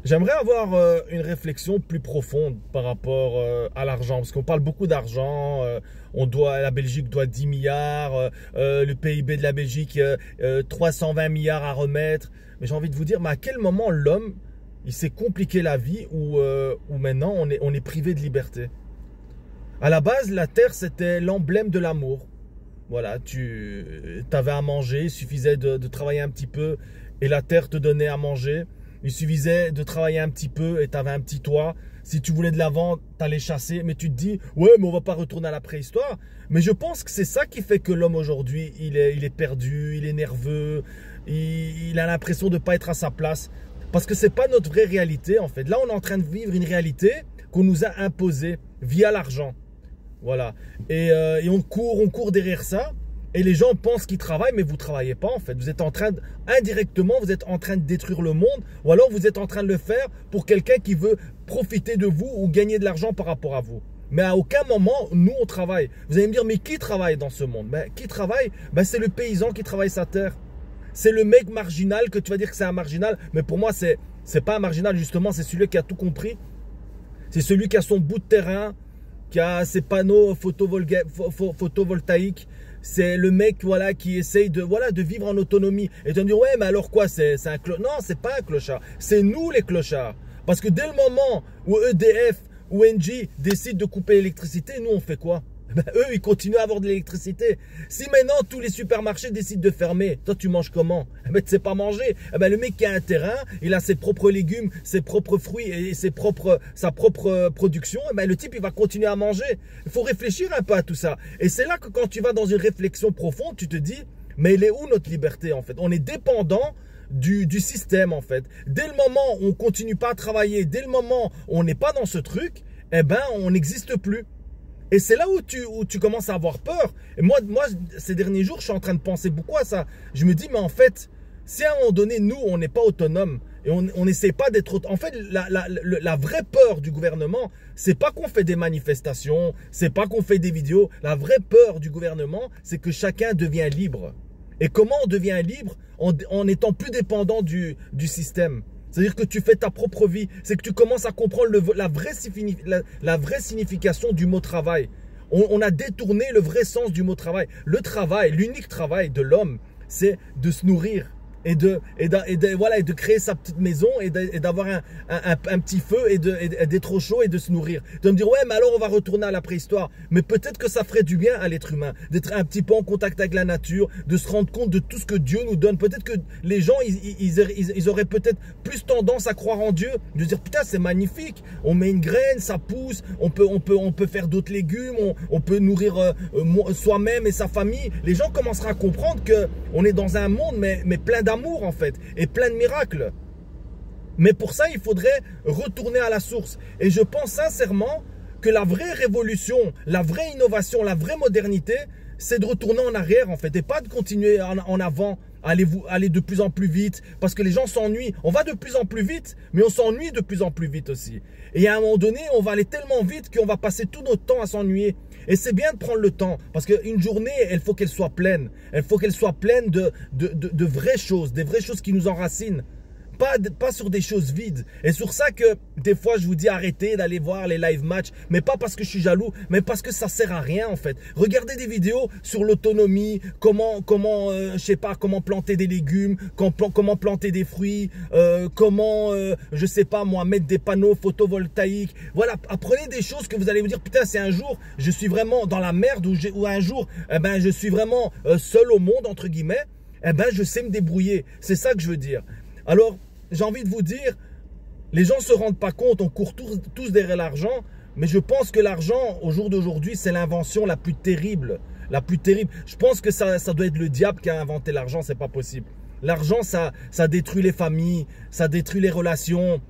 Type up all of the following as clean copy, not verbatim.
J'aimerais avoir une réflexion plus profonde par rapport à l'argent, parce qu'on parle beaucoup d'argent, la Belgique doit 10 milliards, le PIB de la Belgique 320 milliards à remettre. Mais j'ai envie de vous dire, mais à quel moment l'homme, il s'est compliqué la vie où maintenant on est privé de liberté? À la base, la terre, c'était l'emblème de l'amour. Voilà, tu avais à manger, il suffisait de travailler un petit peu et la terre te donnait à manger. Il suffisait de travailler un petit peu et tu avais un petit toit. Si tu voulais de la vente, tu allais chasser. Mais tu te dis, ouais, mais on va pas retourner à la préhistoire. Mais je pense que c'est ça qui fait que l'homme aujourd'hui, il est perdu, il est nerveux, il a l'impression de ne pas être à sa place. Parce que c'est pas notre vraie réalité en fait. Là, on est en train de vivre une réalité qu'on nous a imposée via l'argent. Voilà. Et on court derrière ça. Et les gens pensent qu'ils travaillent, mais vous ne travaillez pas en fait. Vous êtes en train, indirectement, vous êtes en train de détruire le monde. Ou alors vous êtes en train de le faire pour quelqu'un qui veut profiter de vous ou gagner de l'argent par rapport à vous. Mais à aucun moment, nous, on travaille. Vous allez me dire, mais qui travaille dans ce monde? Qui travaille? C'est le paysan qui travaille sa terre. C'est le mec marginal que tu vas dire que c'est un marginal. Mais pour moi, c'est pas un marginal justement. C'est celui qui a tout compris. C'est celui qui a son bout de terrain, qui a ses panneaux photovoltaïques. C'est le mec voilà, qui essaye de vivre en autonomie. Et tu vas me dire, ouais, mais alors quoi, c'est un clochard? Non, c'est pas un clochard. C'est nous les clochards. Parce que dès le moment où EDF ou Engie décident de couper l'électricité, nous, on fait quoi? Eux, ils continuent à avoir de l'électricité. Si maintenant, tous les supermarchés décident de fermer, toi, tu manges comment? Tu ne sais pas manger. Le mec qui a un terrain, il a ses propres légumes, ses propres fruits et sa propre production. Le type, il va continuer à manger. Il faut réfléchir un peu à tout ça. Et c'est là que quand tu vas dans une réflexion profonde, tu te dis, mais elle est où notre liberté, en fait? On est dépendant du système, en fait. Dès le moment où on ne continue pas à travailler, dès le moment où on n'est pas dans ce truc, on n'existe plus. Et c'est là où tu commences à avoir peur. Et moi, ces derniers jours, je suis en train de penser beaucoup à ça. Je me dis, mais en fait, si à un moment donné, nous, on n'est pas autonome et on n'essaie pas d'être... En fait, la vraie peur du gouvernement, c'est pas qu'on fait des manifestations, c'est pas qu'on fait des vidéos. La vraie peur du gouvernement, c'est que chacun devient libre. Et comment on devient libre? En étant plus dépendant du système. C'est-à-dire que tu fais ta propre vie. C'est que tu commences à comprendre la vraie signification du mot travail. On a détourné le vrai sens du mot travail. Le travail, l'unique travail de l'homme, c'est de se nourrir. Et de créer sa petite maison et d'avoir un petit feu et d'être au chaud et de se nourrir. De me dire, ouais, mais alors on va retourner à la préhistoire. Mais peut-être que ça ferait du bien à l'être humain, d'être un petit peu en contact avec la nature, de se rendre compte de tout ce que Dieu nous donne. Peut-être que les gens, ils auraient peut-être plus tendance à croire en Dieu, de se dire, putain, c'est magnifique. On met une graine, ça pousse, on peut faire d'autres légumes, on peut nourrir soi-même et sa famille. Les gens commenceront à comprendre qu'on est dans un monde, mais plein d'amour en fait, et plein de miracles. Mais pour ça, il faudrait retourner à la source. Et je pense sincèrement que la vraie révolution, la vraie innovation, la vraie modernité, c'est de retourner en arrière en fait, et pas de continuer en avant, aller de plus en plus vite, parce que les gens s'ennuient. On va de plus en plus vite, mais on s'ennuie de plus en plus vite aussi. Et à un moment donné, on va aller tellement vite qu'on va passer tout notre temps à s'ennuyer. Et c'est bien de prendre le temps, parce qu'une journée, il faut qu'elle soit pleine. Il faut qu'elle soit pleine de vraies choses, des vraies choses qui nous enracinent. Pas sur des choses vides. Et sur ça que des fois je vous dis arrêtez d'aller voir les live matchs. Mais pas parce que je suis jaloux, mais parce que ça sert à rien en fait. Regardez des vidéos sur l'autonomie, comment je sais pas, comment planter des légumes, comment planter des fruits, je sais pas moi, mettre des panneaux photovoltaïques. Voilà, apprenez des choses que vous allez vous dire, putain, c'est un jour, je suis vraiment dans la merde, ou un jour, je suis vraiment seul au monde, entre guillemets. Je sais me débrouiller. C'est ça que je veux dire. Alors, j'ai envie de vous dire, les gens ne se rendent pas compte, on court tous derrière l'argent, mais je pense que l'argent, au jour d'aujourd'hui, c'est l'invention la plus terrible. La plus terrible. Je pense que ça doit être le diable qui a inventé l'argent, c'est pas possible. L'argent, ça détruit les familles, ça détruit les relations,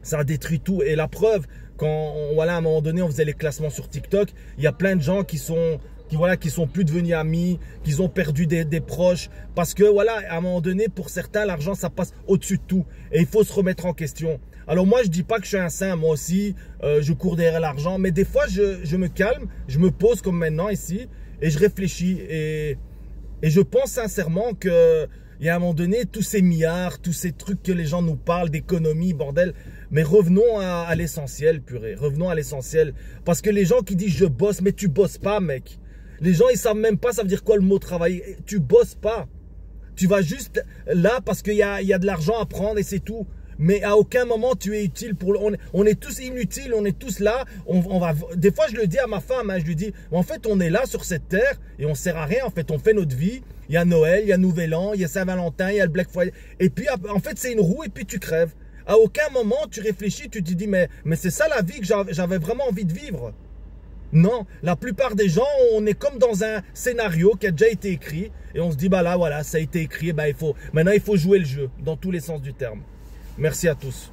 ça détruit tout. Et la preuve, quand à un moment donné, on faisait les classements sur TikTok, il y a plein de gens qui sont plus devenus amis, qui ont perdu des proches. Parce que à un moment donné, pour certains, l'argent, ça passe au-dessus de tout. Et il faut se remettre en question. Alors moi, je dis pas que je suis un saint, moi aussi, je cours derrière l'argent. Mais des fois, je me calme, je me pose comme maintenant ici, et je réfléchis. Et je pense sincèrement que Il y a un moment donné, tous ces milliards, tous ces trucs que les gens nous parlent d'économie, bordel. Mais revenons à l'essentiel, purée. Revenons à l'essentiel. Parce que les gens qui disent je bosse, mais tu bosses pas, mec. Les gens, ils savent même pas, ça veut dire quoi le mot travailler. Tu bosses pas. Tu vas juste là parce qu'il y a de l'argent à prendre et c'est tout. Mais à aucun moment tu es utile pour on est tous inutiles, on est tous là. Des fois je le dis à ma femme, hein, je lui dis en fait on est là sur cette terre et on sert à rien. En fait on fait notre vie. Il y a Noël, il y a Nouvel An, il y a Saint-Valentin, il y a le Black Friday. Et puis en fait c'est une roue et puis tu crèves. À aucun moment tu réfléchis, tu te dis mais c'est ça la vie que j'avais vraiment envie de vivre. Non, la plupart des gens, on est comme dans un scénario qui a déjà été écrit et on se dit bah là voilà ça a été écrit, bah maintenant il faut jouer le jeu dans tous les sens du terme. Merci à tous.